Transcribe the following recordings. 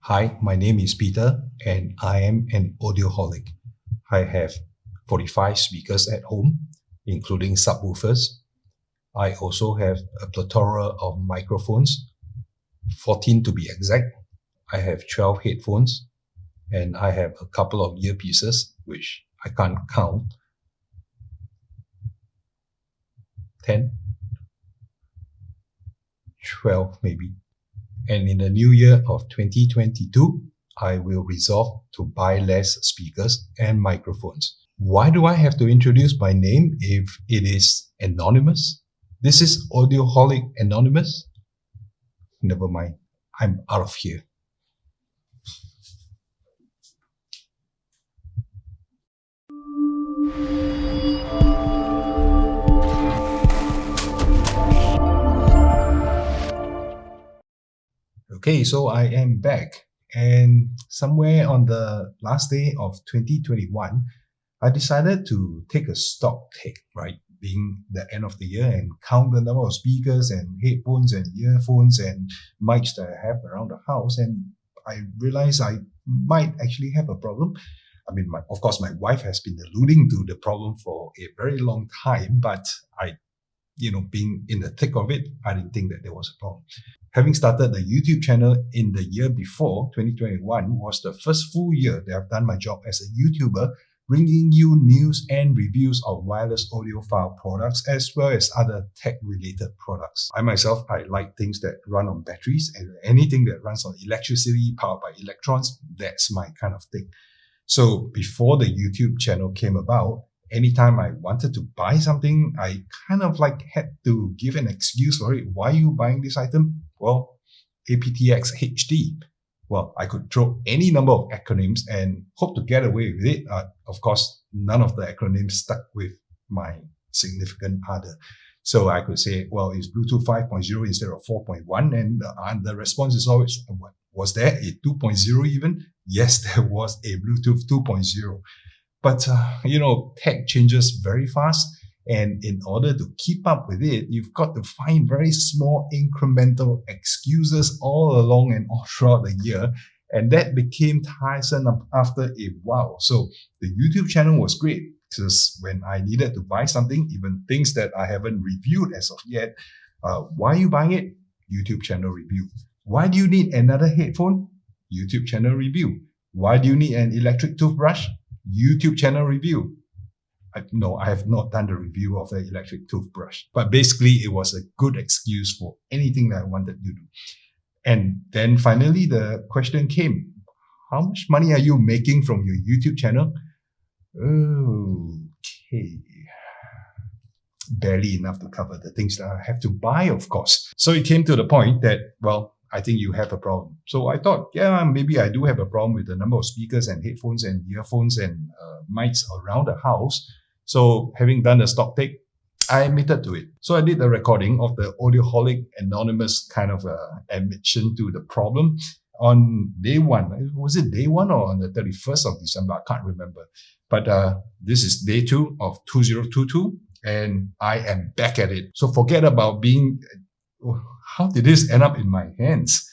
Hi, my name is Peter and I am an audioholic. I have 45 speakers at home, including subwoofers. I also have a plethora of microphones, 14 to be exact. I have 12 headphones and I have a couple of earpieces, which I can't count. 10, 12 maybe. And in the new year of 2022, I will resolve to buy less speakers and microphones. Why do I have to introduce my name if it is anonymous? This is Audioholic Anonymous? Never mind. I'm out of here. Okay, so I am back, and somewhere on the last day of 2021, I decided to take a stock take, right? Being the end of the year, and count the number of speakers and headphones and earphones and mics that I have around the house, and I realized I might actually have a problem. I mean, of course, my wife has been alluding to the problem for a very long time, but being in the thick of it, I didn't think that there was a problem. Having started the YouTube channel in the year before, 2021, was the first full year that I've done my job as a YouTuber, bringing you news and reviews of wireless audiophile products as well as other tech-related products. I myself, I like things that run on batteries, and anything that runs on electricity, powered by electrons, that's my kind of thing. So before the YouTube channel came about, anytime I wanted to buy something, I kind of had to give an excuse for it. Why are you buying this item? Well, aptX HD. Well, I could throw any number of acronyms and hope to get away with it. Of course, none of the acronyms stuck with my significant other. So I could say, well, it's Bluetooth 5.0 instead of 4.1. And the response is always, what, was there a 2.0 even? Yes, there was a Bluetooth 2.0. But, tech changes very fast. And in order to keep up with it, you've got to find very small incremental excuses all along and all throughout the year. And that became tiresome after a while. So the YouTube channel was great because when I needed to buy something, even things that I haven't reviewed as of yet, why are you buying it? YouTube channel review. Why do you need another headphone? YouTube channel review. Why do you need an electric toothbrush? YouTube channel review. No, I have not done the review of the electric toothbrush. But basically, it was a good excuse for anything that I wanted to do. And then finally, the question came, how much money are you making from your YouTube channel? Okay. Barely enough to cover the things that I have to buy, of course. So it came to the point that, well, I think you have a problem. So I thought, yeah, maybe I do have a problem with the number of speakers and headphones and earphones and mics around the house. So having done the stock take, I admitted to it. So I did a recording of the Audioholic Anonymous kind of admission to the problem on day one. Was it day one or on the 31st of December? I can't remember. But this is day 2 of 2022 and I am back at it. So forget about being... how did this end up in my hands?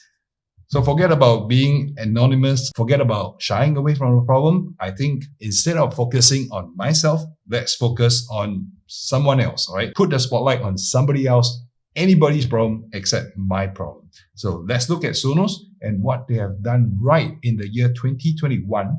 So forget about being anonymous, forget about shying away from a problem. I think instead of focusing on myself, let's focus on someone else, all right? Put the spotlight on somebody else, anybody's problem except my problem. So let's look at Sonos and what they have done right in the year 2021,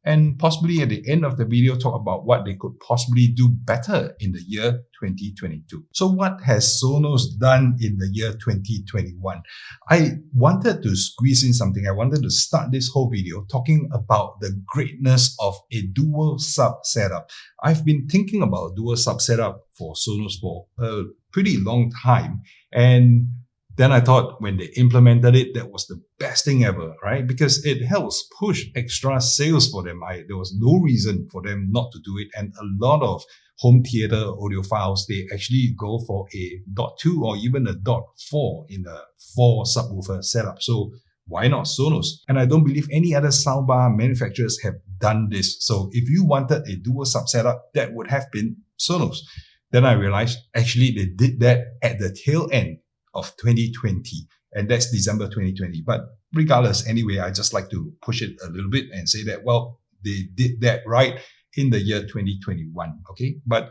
and possibly at the end of the video talk about what they could possibly do better in the year 2022. So what has Sonos done in the year 2021? I wanted to squeeze in something. I wanted to start this whole video talking about the greatness of a dual sub setup. I've been thinking about dual sub setup for Sonos for a pretty long time, and then I thought when they implemented it, that was the best thing ever, right? Because it helps push extra sales for them. There was no reason for them not to do it. And a lot of home theater audiophiles, they actually go for a .2 or even a .4 in a 4 subwoofer setup. So why not Sonos? And I don't believe any other soundbar manufacturers have done this. So if you wanted a dual sub setup, that would have been Sonos. Then I realized actually they did that at the tail end of 2020, and that's December 2020. But regardless, anyway, I just like to push it a little bit and say that, well, they did that right in the year 2021, okay? But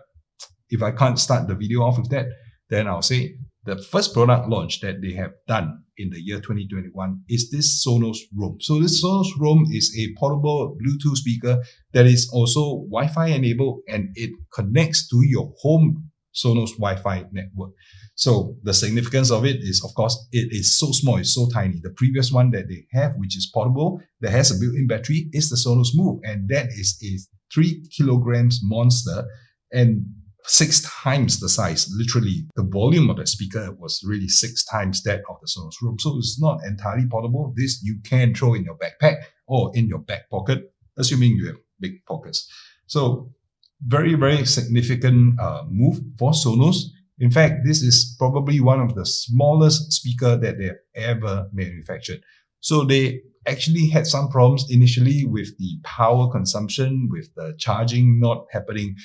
if I can't start the video off with that, then I'll say the first product launch that they have done in the year 2021 is this Sonos Roam. So this Sonos Roam is a portable Bluetooth speaker that is also Wi-Fi enabled, and it connects to your home Sonos Wi-Fi network. So the significance of it is, of course, it is so small, it's so tiny. The previous one that they have, which is portable, that has a built-in battery, is the Sonos Move, and that is a 3 kilograms monster and 6 times the size. Literally, the volume of the speaker was really 6 times that of the Sonos Roam. So it's not entirely portable. This you can throw in your backpack or in your back pocket, assuming you have big pockets. So very, very significant move for Sonos. In fact, this is probably one of the smallest speaker that they have ever manufactured. So they actually had some problems initially with the power consumption, with the charging not happening,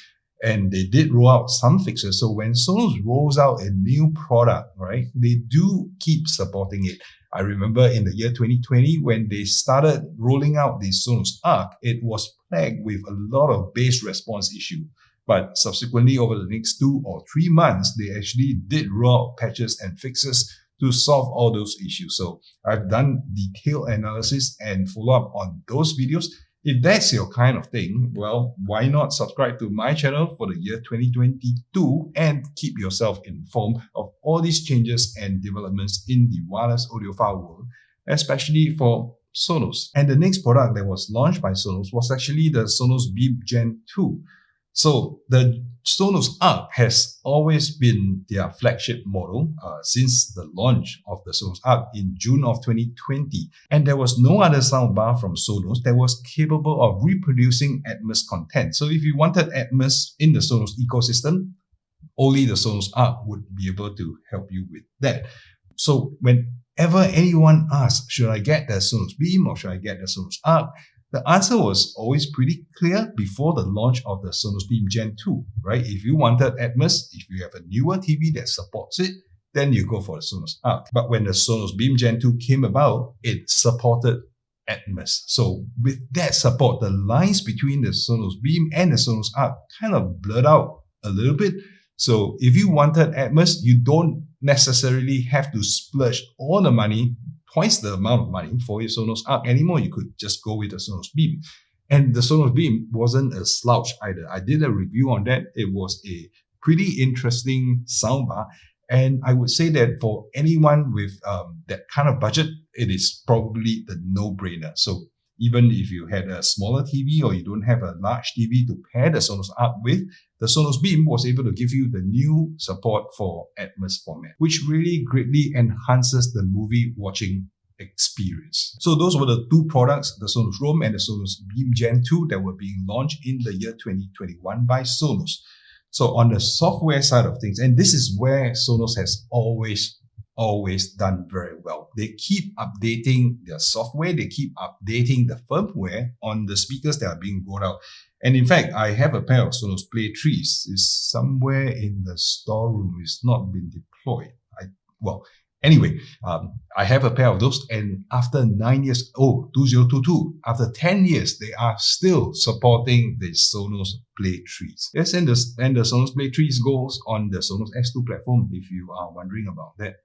and they did roll out some fixes. So when Sonos rolls out a new product, right, they do keep supporting it. I remember in the year 2020, when they started rolling out the Sonos Arc, it was plagued with a lot of bass response issue. But subsequently, over the next 2 or 3 months, they actually did roll out patches and fixes to solve all those issues. So I've done detailed analysis and follow-up on those videos. If that's your kind of thing, well, why not subscribe to my channel for the year 2022 and keep yourself informed of all these changes and developments in the wireless audiophile world, especially for Sonos. And the next product that was launched by Sonos was actually the Sonos Beam Gen 2. So the Sonos Arc has always been their flagship model since the launch of the Sonos Arc in June of 2020. And there was no other soundbar from Sonos that was capable of reproducing Atmos content. So if you wanted Atmos in the Sonos ecosystem, only the Sonos Arc would be able to help you with that. So whenever anyone asks, should I get the Sonos Beam or should I get the Sonos Arc? The answer was always pretty clear before the launch of the Sonos Beam Gen 2, right? If you wanted Atmos, if you have a newer TV that supports it, then you go for the Sonos Arc. But when the Sonos Beam Gen 2 came about, it supported Atmos. So with that support, the lines between the Sonos Beam and the Sonos Arc kind of blurred out a little bit. So if you wanted Atmos, you don't necessarily have to splurge all the money, twice the amount of money for your Sonos Arc anymore. You could just go with the Sonos Beam. And the Sonos Beam wasn't a slouch either. I did a review on that. It was a pretty interesting soundbar. And I would say that for anyone with that kind of budget, it is probably the no-brainer. So even if you had a smaller TV or you don't have a large TV to pair the Sonos Arc with, the Sonos Beam was able to give you the new support for Atmos format, which really greatly enhances the movie watching experience. So those were the 2 products, the Sonos Roam and the Sonos Beam Gen 2, that were being launched in the year 2021 by Sonos. So on the software side of things, and this is where Sonos has always done very well. They keep updating their software, they keep updating the firmware on the speakers that are being rolled out. And in fact, I have a pair of Sonos Play 3s. It's somewhere in the storeroom. It's not been deployed. Anyway, I have a pair of those, and after 9 years, 2022, after 10 years, they are still supporting the Sonos Play 3s. Yes, and the Sonos Play 3s goes on the Sonos S2 platform, if you are wondering about that.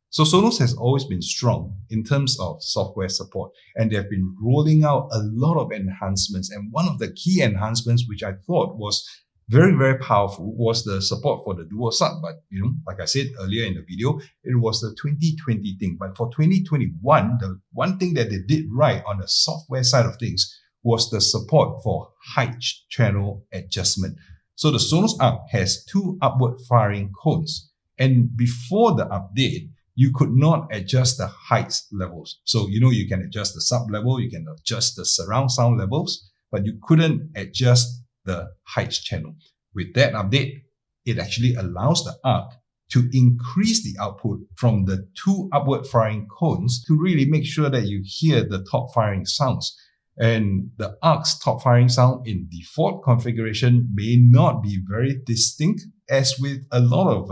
So Sonos has always been strong in terms of software support, and they have been rolling out a lot of enhancements. And one of the key enhancements, which I thought was very, very powerful, was the support for the dual sub. But, like I said earlier in the video, it was the 2020 thing. But for 2021, the one thing that they did right on the software side of things was the support for height channel adjustment. So the Sonos Arc has 2 upward firing cones. And before the update, you could not adjust the height levels. So, you can adjust the sub level, you can adjust the surround sound levels, but you couldn't adjust the height channel. With that update, it actually allows the Arc to increase the output from the 2 upward firing cones to really make sure that you hear the top firing sounds. And the Arc's top firing sound in default configuration may not be very distinct, as with a lot of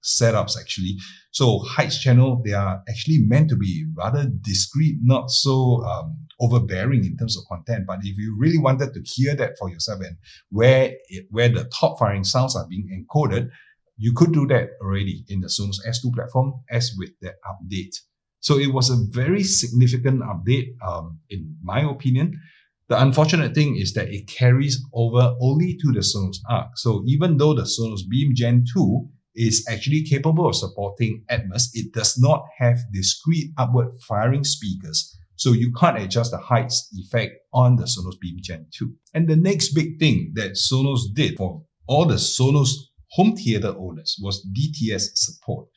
setups actually. So heights channel, they are actually meant to be rather discreet, not so overbearing in terms of content. But if you really wanted to hear that for yourself and where the top firing sounds are being encoded, you could do that already in the Sonos S2 platform as with that update. So it was a very significant update, in my opinion. The unfortunate thing is that it carries over only to the Sonos Arc. So even though the Sonos Beam Gen 2 is actually capable of supporting Atmos, it does not have discrete upward firing speakers. So you can't adjust the heights effect on the Sonos Beam Gen 2. And the next big thing that Sonos did for all the Sonos home theater owners was DTS support.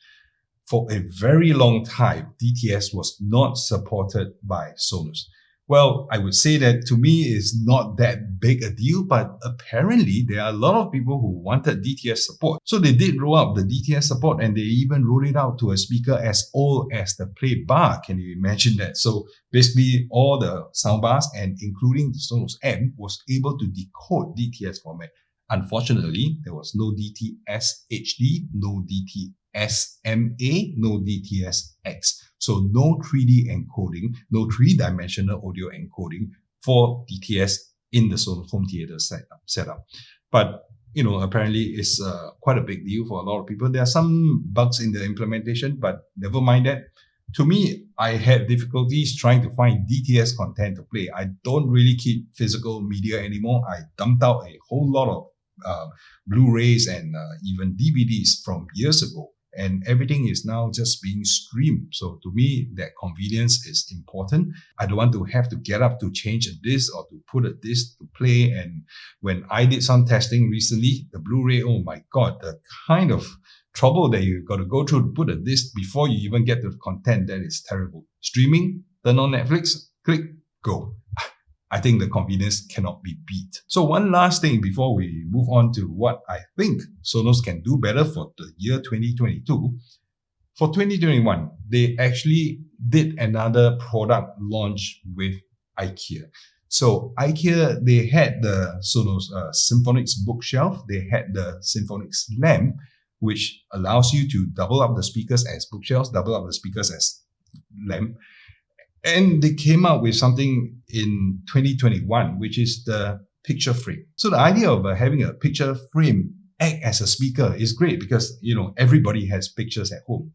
For a very long time, DTS was not supported by Sonos. Well, I would say that to me is not that big a deal, but apparently there are a lot of people who wanted DTS support. So they did roll out the DTS support, and they even rolled it out to a speaker as old as the play bar. Can you imagine that? So basically all the soundbars and including the Sonos M was able to decode DTS format. Unfortunately, there was no DTS HD, no DTS MA, no DTS X. So no 3D encoding, no three-dimensional audio encoding for DTS in the Sonos home theater setup. But, apparently it's quite a big deal for a lot of people. There are some bugs in the implementation, but never mind that. To me, I had difficulties trying to find DTS content to play. I don't really keep physical media anymore. I dumped out a whole lot of Blu-rays and even DVDs from years ago. And everything is now just being streamed. So to me, that convenience is important. I don't want to have to get up to change a disc or to put a disc to play. And when I did some testing recently, the Blu-ray, oh my God, the kind of trouble that you got to go through to put a disc before you even get to the content, that is terrible. Streaming, turn on Netflix, click, go. I think the convenience cannot be beat. So one last thing before we move on to what I think Sonos can do better for the year 2022. For 2021, they actually did another product launch with Ikea. So Ikea, they had the Sonos Symphonics bookshelf. They had the Symphonics lamp, which allows you to double up the speakers as bookshelves, double up the speakers as lamp. And they came out with something in 2021, which is the picture frame. So the idea of having a picture frame act as a speaker is great because, everybody has pictures at home.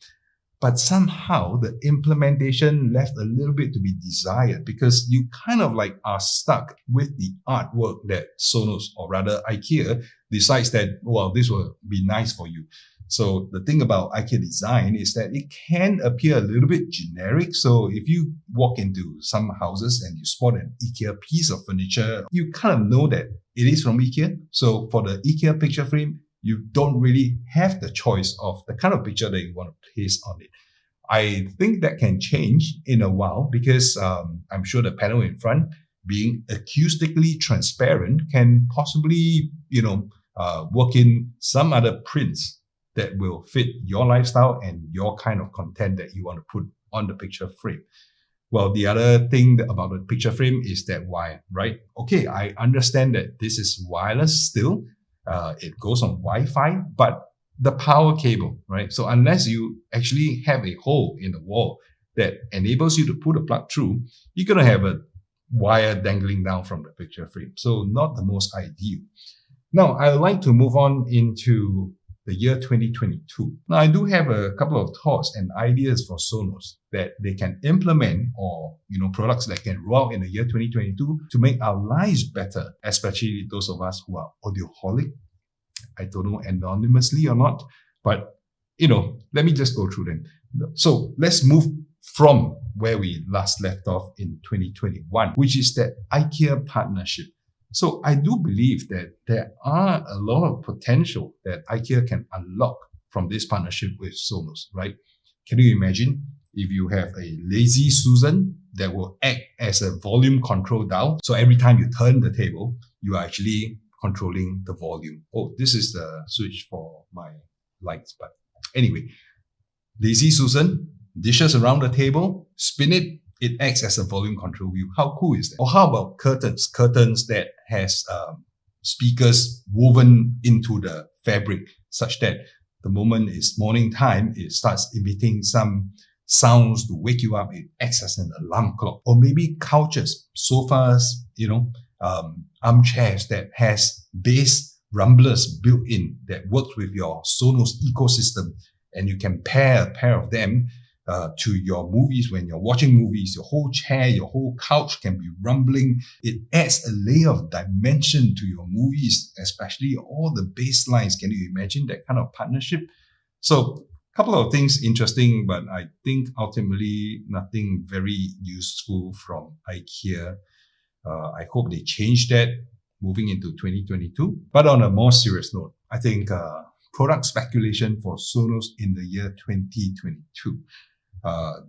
But somehow the implementation left a little bit to be desired because you kind of like are stuck with the artwork that Sonos, or rather Ikea, decides that, well, this will be nice for you. So the thing about IKEA design is that it can appear a little bit generic. So if you walk into some houses and you spot an IKEA piece of furniture, you kind of know that it is from IKEA. So for the IKEA picture frame, you don't really have the choice of the kind of picture that you want to place on it. I think that can change in a while because I'm sure the panel in front, being acoustically transparent, can possibly, work in some other prints that will fit your lifestyle and your kind of content that you want to put on the picture frame. Well, the other thing about the picture frame is that right? Okay, I understand that this is wireless still. It goes on Wi-Fi, but the power cable, right? So unless you actually have a hole in the wall that enables you to put a plug through, you're going to have a wire dangling down from the picture frame. So not the most ideal. Now, I would like to move on into the year 2022. Now, I do have a couple of thoughts and ideas for Sonos that they can implement, or, products that can roll out in the year 2022 to make our lives better, especially those of us who are audioholic. I don't know anonymously or not, but, let me just go through them. So let's move from where we last left off in 2021, which is that IKEA partnership. So I do believe that there are a lot of potential that IKEA can unlock from this partnership with Sonos, right? Can you imagine if you have a lazy Susan that will act as a volume control dial? So every time you turn the table, you are actually controlling the volume. Oh, this is the switch for my lights. But anyway, lazy Susan, dishes around the table, spin it, it acts as a volume control wheel. How cool is that? Or how about curtains? Curtains that has speakers woven into the fabric such that the moment it's morning time, it starts emitting some sounds to wake you up. It acts as an alarm clock. Or maybe couches, sofas, armchairs that has bass rumblers built in that works with your Sonos ecosystem, and you can pair a pair of them to your movies. When you're watching movies, your whole chair, your whole couch can be rumbling. It adds a layer of dimension to your movies, especially all the bass lines. Can you imagine that kind of partnership? So a couple of things interesting, but I think ultimately nothing very useful from IKEA. I hope they change that moving into 2022. But on a more serious note, I think product speculation for Sonos in the year 2022.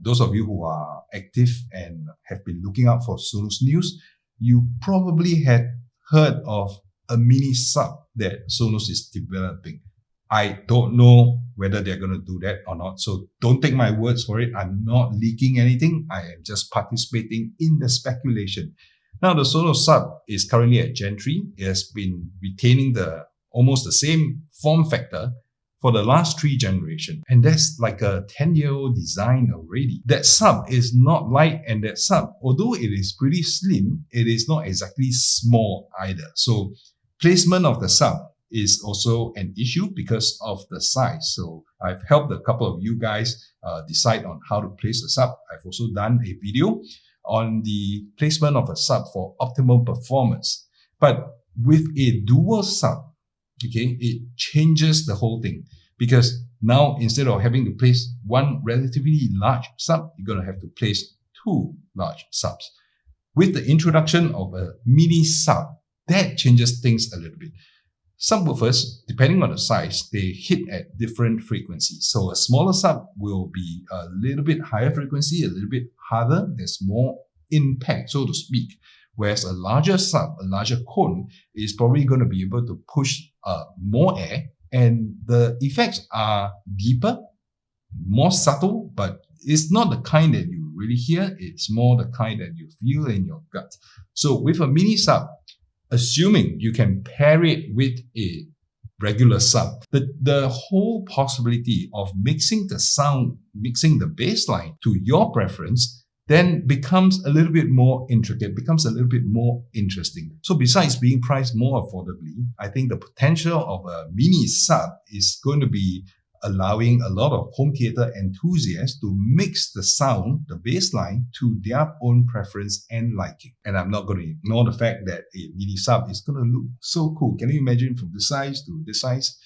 Those of you who are active and have been looking out for Sonos news, you probably had heard of a mini sub that Sonos is developing. I don't know whether they're going to do that or not, so don't take my words for it. I'm not leaking anything. I am just participating in the speculation. Now, the Sonos sub is currently at Gen 3. It has been retaining almost the same form factor for the last 3 generations. And that's like a 10-year-old design already. That sub is not light, and that sub, although it is pretty slim, it is not exactly small either. So placement of the sub is also an issue because of the size. So I've helped a couple of you guys decide on how to place the sub. I've also done a video on the placement of a sub for optimal performance. But with a dual sub, okay, it changes the whole thing, because now instead of having to place one relatively large sub, you're going to have to place 2 large subs. With the introduction of a mini sub, that changes things a little bit. Subwoofers, depending on the size, they hit at different frequencies. So a smaller sub will be a little bit higher frequency, a little bit harder. There's more impact, so to speak. Whereas a larger sub, a larger cone, is probably going to be able to push more air, and the effects are deeper, more subtle, but it's not the kind that you really hear. It's more the kind that you feel in your gut. So with a mini sub, assuming you can pair it with a regular sub, the whole possibility of mixing the sound, mixing the bass line to your preference, then becomes a little bit more intricate, becomes a little bit more interesting. So besides being priced more affordably, I think the potential of a mini sub is going to be allowing a lot of home theater enthusiasts to mix the sound, the bass line, to their own preference and liking. And I'm not going to ignore the fact that a mini sub is going to look so cool. Can you imagine from this size to this size?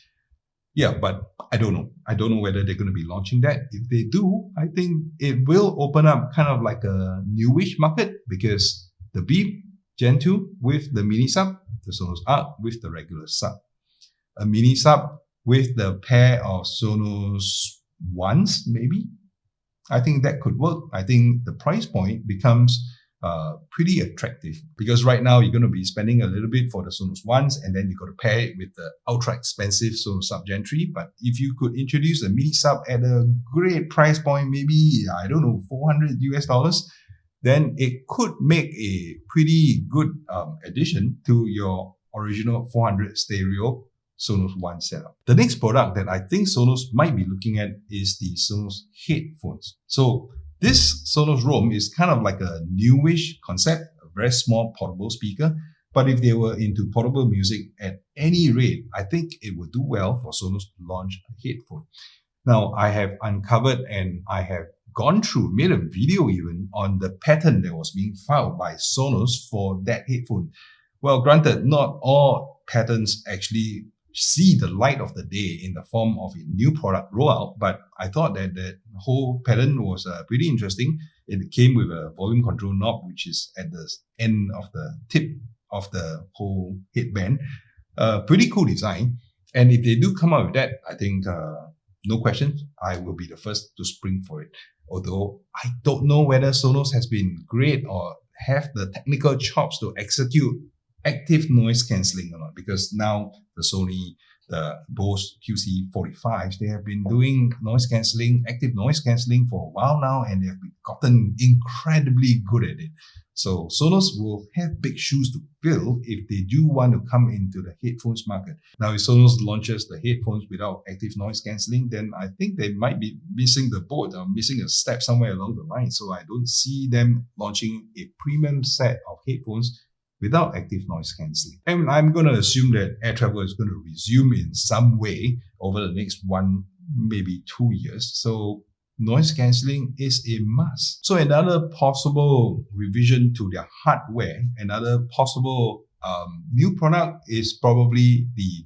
Yeah, but I don't know. I don't know whether they're going to be launching that. If they do, I think it will open up kind of like a newish market, because the Beam Gen 2 with the mini sub, the Sonos Arc with the regular sub, a mini sub with the pair of Sonos Ones, maybe. I think that could work. I think the price point becomes pretty attractive, because right now you're going to be spending a little bit for the Sonos Ones, and then you got to pair it with the ultra expensive Sonos Sub Gen 3. But if you could introduce a mini sub at a great price point, maybe, I don't know, $400, then it could make a pretty good addition to your original 400 stereo Sonos One setup. The next product that I think Sonos might be looking at is the Sonos headphones. So this Sonos Roam is kind of like a newish concept, a very small portable speaker. But if they were into portable music at any rate, I think it would do well for Sonos to launch a headphone. Now, I have uncovered and I have gone through, made a video even on the patent that was being filed by Sonos for that headphone. Well, granted, not all patents actually see the light of the day in the form of a new product rollout, but I thought that the whole pattern was pretty interesting. It came with a volume control knob, which is at the end of the tip of the whole headband. Pretty cool design. And if they do come out with that, I think no questions, I will be the first to spring for it. Although I don't know whether Sonos has been great or have the technical chops to execute active noise cancelling or not, because now the Sony, the Bose QC45s, they have been doing noise cancelling, active noise cancelling for a while now, and they have gotten incredibly good at it. So Sonos will have big shoes to fill if they do want to come into the headphones market. Now, if Sonos launches the headphones without active noise cancelling, then I think they might be missing the boat or missing a step somewhere along the line. So I don't see them launching a premium set of headphones without active noise cancelling. And I'm going to assume that air travel is going to resume in some way over the next 1, maybe 2 years. So noise cancelling is a must. So another possible revision to their hardware, another possible new product is probably the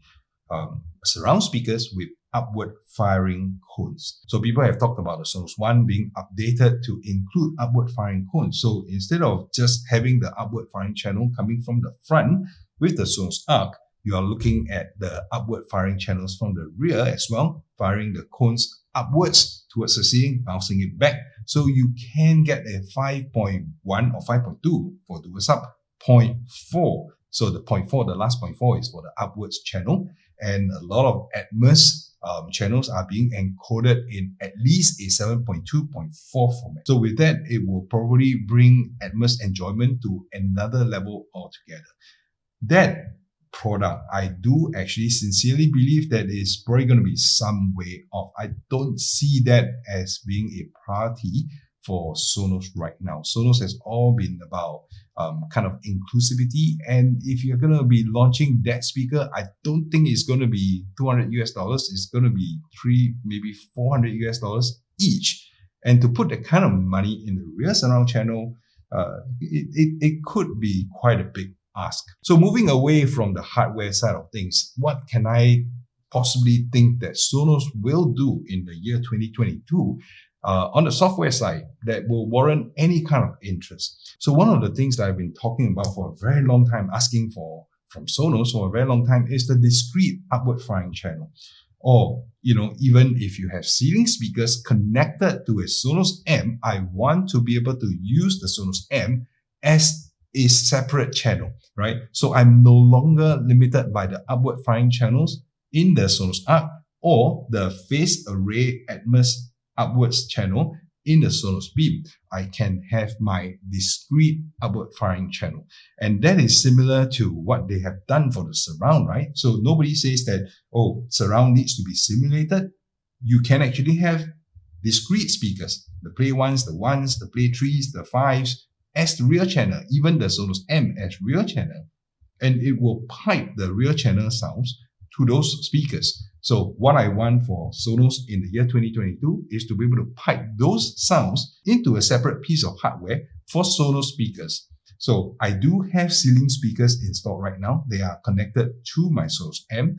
surround speakers with upward firing cones. So people have talked about the Sonos One being updated to include upward firing cones. So instead of just having the upward firing channel coming from the front with the Sonos Arc, you are looking at the upward firing channels from the rear as well, firing the cones upwards towards the ceiling, bouncing it back. So you can get a 5.1 or 5.2 for the up 0.4. So the 0.4, the last 0.4 is for the upwards channel. And a lot of Atmos channels are being encoded in at least a 7.2.4 format. So with that, it will probably bring Atmos enjoyment to another level altogether. That product, I do actually sincerely believe that is probably going to be some way off. I don't see that as being a priority for Sonos right now. Sonos has all been about kind of inclusivity, and if you're going to be launching that speaker, I don't think it's going to be $200 US. It's going to be maybe $400 US each. And to put that kind of money in the rear surround channel, it could be quite a big ask. So moving away from the hardware side of things, what can I possibly think that Sonos will do in the year 2022 on the software side that will warrant any kind of interest? So one of the things that I've been talking about for a very long time, asking for from Sonos for a very long time, is the discrete upward firing channel. Or, even if you have ceiling speakers connected to a Sonos amp, I want to be able to use the Sonos amp as a separate channel, right? So I'm no longer limited by the upward firing channels in the Sonos Arc or the phase array Atmos upwards channel in the Sonos Beam. I can have my discrete upward firing channel. And that is similar to what they have done for the surround, right? So nobody says that, surround needs to be simulated. You can actually have discrete speakers, the Play 1s, the 1s, the Play 3s, the 5s, as the rear channel, even the Sonos amp as rear channel. And it will pipe the rear channel sounds to those speakers. So what I want for Sonos in the year 2022 is to be able to pipe those sounds into a separate piece of hardware for Sonos speakers. So I do have ceiling speakers installed right now. They are connected to my Sonos amp.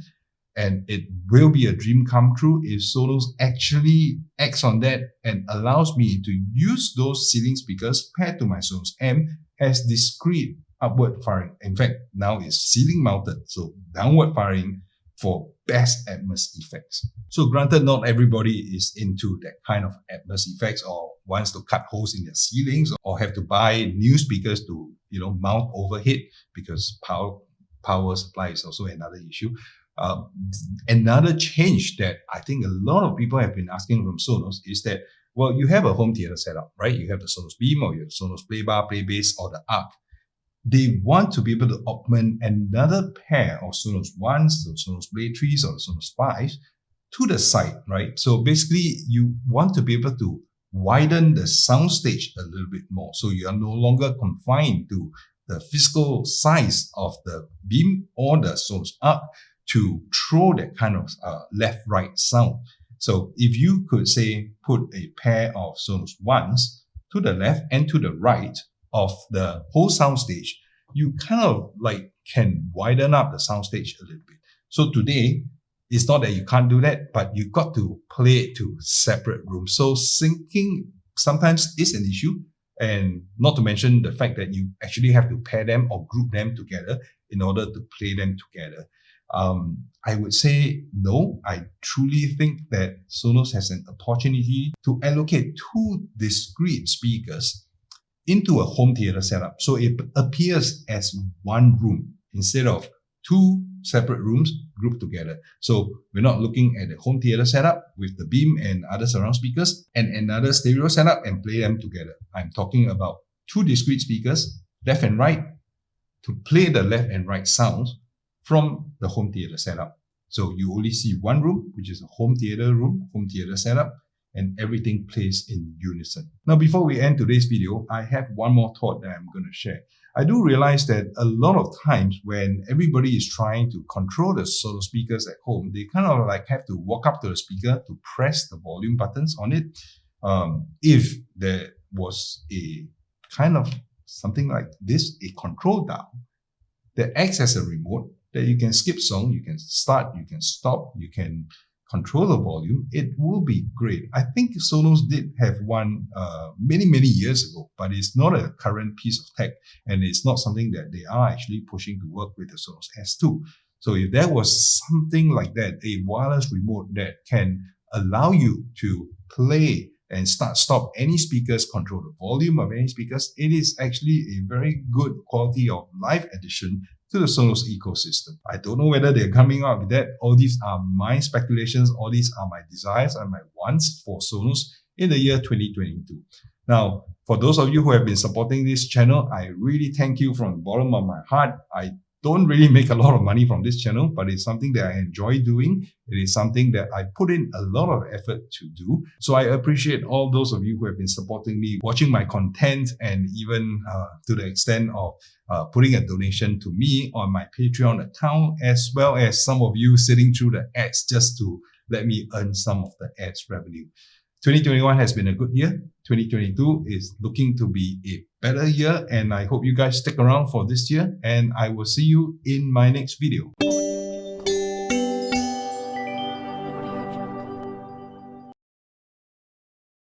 And it will be a dream come true if Sonos actually acts on that and allows me to use those ceiling speakers paired to my Sonos amp as discrete upward firing. In fact, now it's ceiling mounted, so downward firing for best Atmos effects. So granted, not everybody is into that kind of Atmos effects or wants to cut holes in their ceilings or have to buy new speakers to, mount overhead, because power supply is also another issue. Another change that I think a lot of people have been asking from Sonos is that, you have a home theater setup, right? You have the Sonos Beam or your Sonos Play Bar, Play Bass, or the Arc. They want to be able to augment another pair of Sonos 1s, the Sonos Play 3s, or the Sonos 5s to the side, right? So basically, you want to be able to widen the soundstage a little bit more. So you are no longer confined to the physical size of the Beam or the Sonos Arc to throw that kind of left-right sound. So if you could say put a pair of Sonos 1s to the left and to the right of the whole soundstage, you kind of can widen up the soundstage a little bit. So today, it's not that you can't do that, but you've got to play it to separate rooms. So syncing sometimes is an issue, and not to mention the fact that you actually have to pair them or group them together in order to play them together. I would say no. I truly think that Sonos has an opportunity to allocate 2 discrete speakers into a home theater setup. So it appears as one room instead of 2 separate rooms grouped together. So we're not looking at the home theater setup with the beam and other surround speakers and another stereo setup and play them together. I'm talking about two discrete speakers, left and right, to play the left and right sounds from the home theater setup. So you only see one room, which is a home theater setup, and everything plays in unison. Now, before we end today's video, I have one more thought that I'm going to share. I do realize that a lot of times when everybody is trying to control the Sonos speakers at home, they kind of like have to walk up to the speaker to press the volume buttons on it. If there was a kind of something like this, a control dial that acts as a remote, that you can skip song, you can start, you can stop, you can control the volume, it will be great. I think Sonos did have one many years ago, but it's not a current piece of tech, and it's not something that they are actually pushing to work with the Sonos S2. So if there was something like that, a wireless remote that can allow you to play and stop any speakers, control the volume of any speakers, it is actually a very good quality of life addition to the Sonos ecosystem. I don't know whether they're coming out with that. All these are my speculations. All these are my desires and my wants for Sonos in the year 2022. Now, for those of you who have been supporting this channel, I really thank you from the bottom of my heart. I don't really make a lot of money from this channel, but it's something that I enjoy doing. It is something that I put in a lot of effort to do. So I appreciate all those of you who have been supporting me, watching my content, and even to the extent of putting a donation to me on my Patreon account, as well as some of you sitting through the ads just to let me earn some of the ads revenue. 2021 has been a good year. 2022 is looking to be a better year, and I hope you guys stick around for this year, and I will see you in my next video.